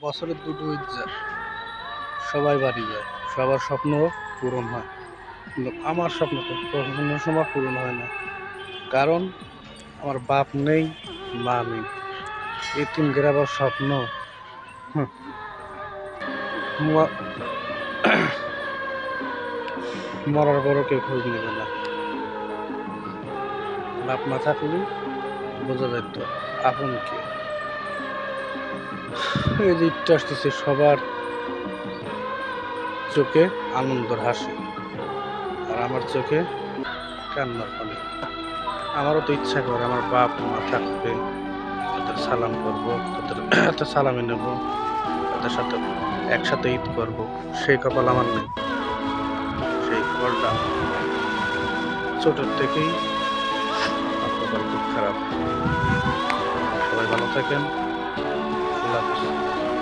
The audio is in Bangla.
বছরে দুটো ঈদ যায়, সবাই বাড়ি যায়, সবার স্বপ্ন পূরণ হয়, কিন্তু আমার স্বপ্ন তো কোনো সময় পূরণ হয় না। কারণ আমার বাপ নেই, মা নেই। এতিমদের আবার স্বপ্ন, হুঁ, ম- মরার পরও কেউ খোঁজ নেবে না। বাপ মা থাকলেই বোঝা যেত আপন কে। এই যে ঈদটা আসতেছে, সবার চোখে আনন্দের হাসি, আর আমার চোখে কান্নার পানি। আমারও তো ইচ্ছা করে আমার বাপ মা থাকতে, তাদের সালাম করব, তাদের হাতে সালামি নেব, তাদের সাথে একসাথে ঈদ করব। সেই কপাল আমার নেই। সেই কপালটা ছোটোর থেকেই আমার কপাল খুব খারাপ। সবাই ভালো থাকেন।